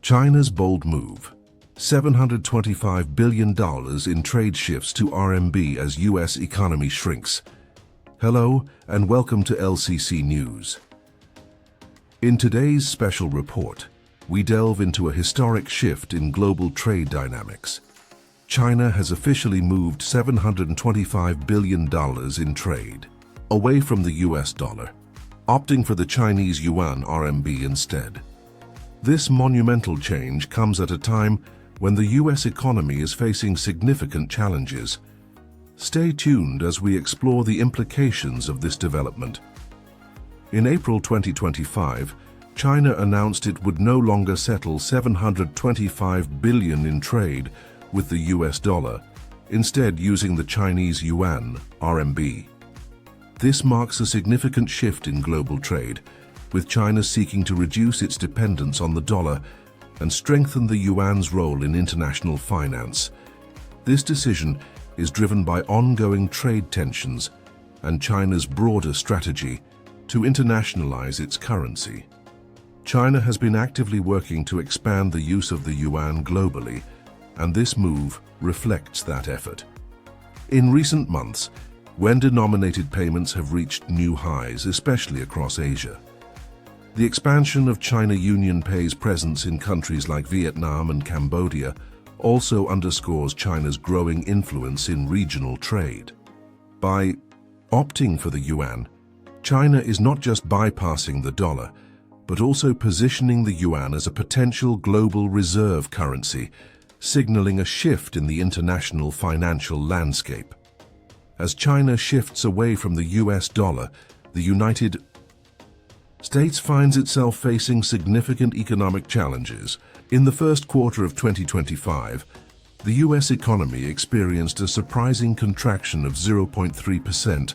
China's bold move. $725 billion in trade shifts to RMB as US economy shrinks. Hello and welcome to LCC News. In today's special report, we delve into a historic shift in global trade dynamics. China has officially moved $725 billion in trade away from the US dollar, opting for the Chinese yuan RMB instead. This monumental change comes at a time when the US economy is facing significant challenges. Stay tuned as we explore the implications of this development. In April 2025, China announced it would no longer settle $725 billion in trade with the US dollar, instead using the Chinese yuan RMB. This marks a significant shift in global trade, with China seeking to reduce its dependence on the dollar and strengthen the yuan's role in international finance. This decision is driven by ongoing trade tensions and China's broader strategy to internationalize its currency. China has been actively working to expand the use of the yuan globally, and this move reflects that effort. In recent months, yuan-denominated payments have reached new highs, especially across Asia. The expansion of China UnionPay's presence in countries like Vietnam and Cambodia also underscores China's growing influence in regional trade. By opting for the yuan, China is not just bypassing the dollar, but also positioning the yuan as a potential global reserve currency, signaling a shift in the international financial landscape. As China shifts away from the US dollar, the United States finds itself facing significant economic challenges. In the first quarter of 2025, the US economy experienced a surprising contraction of 0.3%,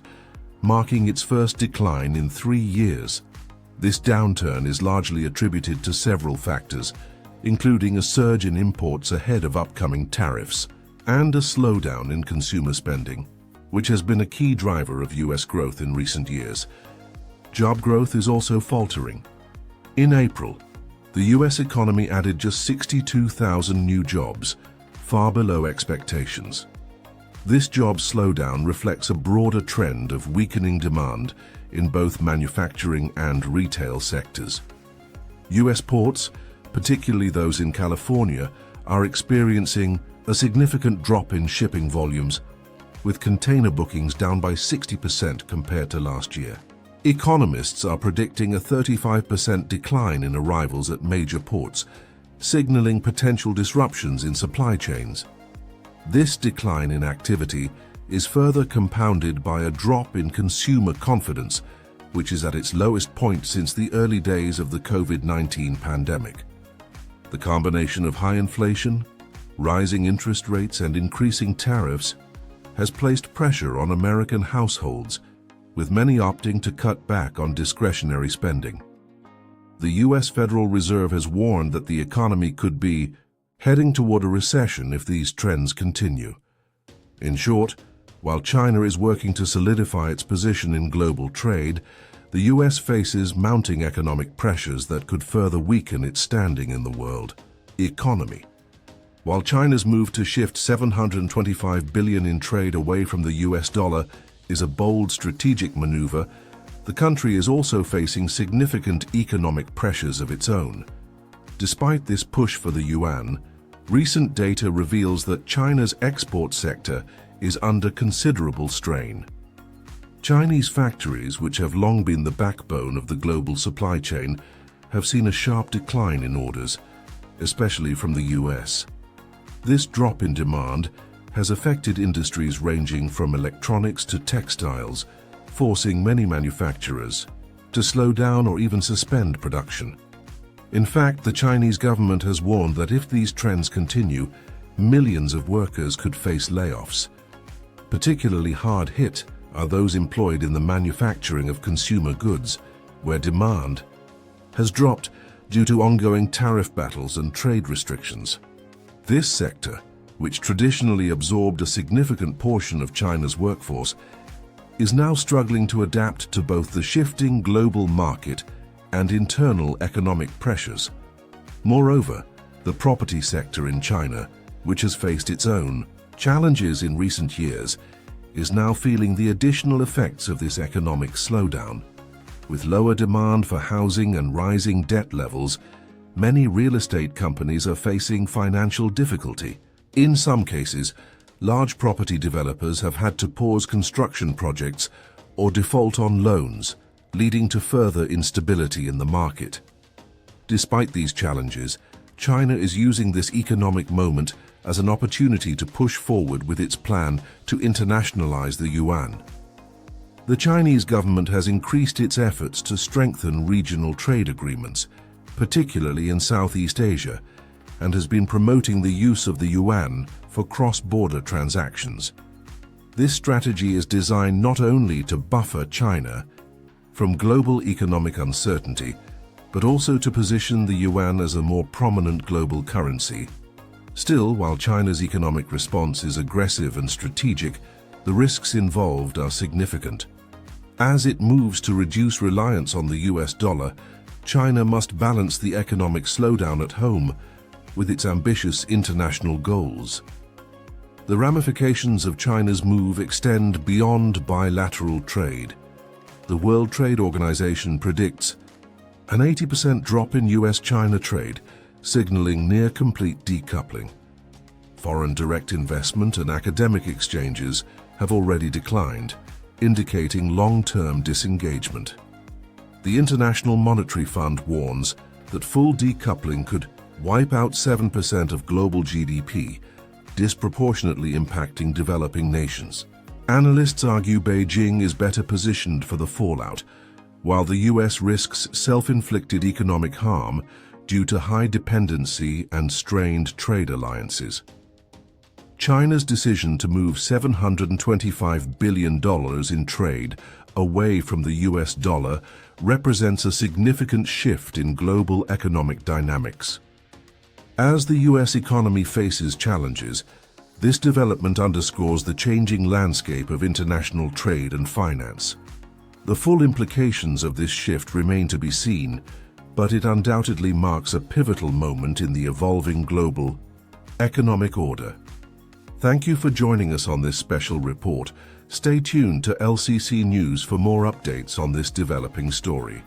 marking its first decline in 3 years. This downturn is largely attributed to several factors, including a surge in imports ahead of upcoming tariffs and a slowdown in consumer spending, which has been a key driver of US growth in recent years. Job growth is also faltering. In April, the US economy added just 62,000 new jobs, far below expectations. This job slowdown reflects a broader trend of weakening demand in both manufacturing and retail sectors. US ports, particularly those in California, are experiencing a significant drop in shipping volumes, with container bookings down by 60% compared to last year. Economists are predicting a 35% decline in arrivals at major ports, signaling potential disruptions in supply chains. This decline in activity is further compounded by a drop in consumer confidence, which is at its lowest point since the early days of the COVID-19 pandemic. The combination of high inflation, rising interest rates, and increasing tariffs has placed pressure on American households, with many opting to cut back on discretionary spending. The US Federal Reserve has warned that the economy could be heading toward a recession if these trends continue. In short, while China is working to solidify its position in global trade, the US faces mounting economic pressures that could further weaken its standing in the world economy. While China's move to shift $725 billion in trade away from the US dollar is a bold strategic maneuver, the country is also facing significant economic pressures of its own. Despite this push for the yuan, recent data reveals that China's export sector is under considerable strain. Chinese factories, which have long been the backbone of the global supply chain, have seen a sharp decline in orders, especially from the US. This drop in demand has affected industries ranging from electronics to textiles, forcing many manufacturers to slow down or even suspend production. In fact, the Chinese government has warned that if these trends continue, millions of workers could face layoffs. Particularly hard hit are those employed in the manufacturing of consumer goods, where demand has dropped due to ongoing tariff battles and trade restrictions. This sector, which traditionally absorbed a significant portion of China's workforce, is now struggling to adapt to both the shifting global market and internal economic pressures. Moreover, The property sector in China, which has faced its own challenges in recent years, is now feeling the additional effects of this economic slowdown. With lower demand for housing and rising debt levels, many real estate companies are facing financial difficulty. In some cases, large property developers have had to pause construction projects or default on loans, leading to further instability in the market. Despite these challenges, China is using this economic moment as an opportunity to push forward with its plan to internationalize the yuan. The Chinese government has increased its efforts to strengthen regional trade agreements, particularly in Southeast Asia, and has been promoting the use of the yuan for cross-border transactions. This strategy is designed not only to buffer China from global economic uncertainty, but also to position the yuan as a more prominent global currency. Still, while China's economic response is aggressive and strategic, the risks involved are significant. As it moves to reduce reliance on the US dollar, China must balance the economic slowdown at home with its ambitious international goals. The ramifications of China's move extend beyond bilateral trade. The World Trade Organization predicts an 80% drop in US-China trade, signaling near-complete decoupling. Foreign direct investment and academic exchanges have already declined, indicating long-term disengagement. The International Monetary Fund warns that full decoupling could wipe out 7% of global GDP, disproportionately impacting developing nations. Analysts argue Beijing is better positioned for the fallout, while the US risks self-inflicted economic harm due to high dependency and strained trade alliances. China's decision to move $725 billion in trade away from the US dollar represents a significant shift in global economic dynamics. As the US economy faces challenges, this development underscores the changing landscape of international trade and finance. The full implications of this shift remain to be seen, but it undoubtedly marks a pivotal moment in the evolving global economic order. Thank you for joining us on this special report. Stay tuned to LCC News for more updates on this developing story.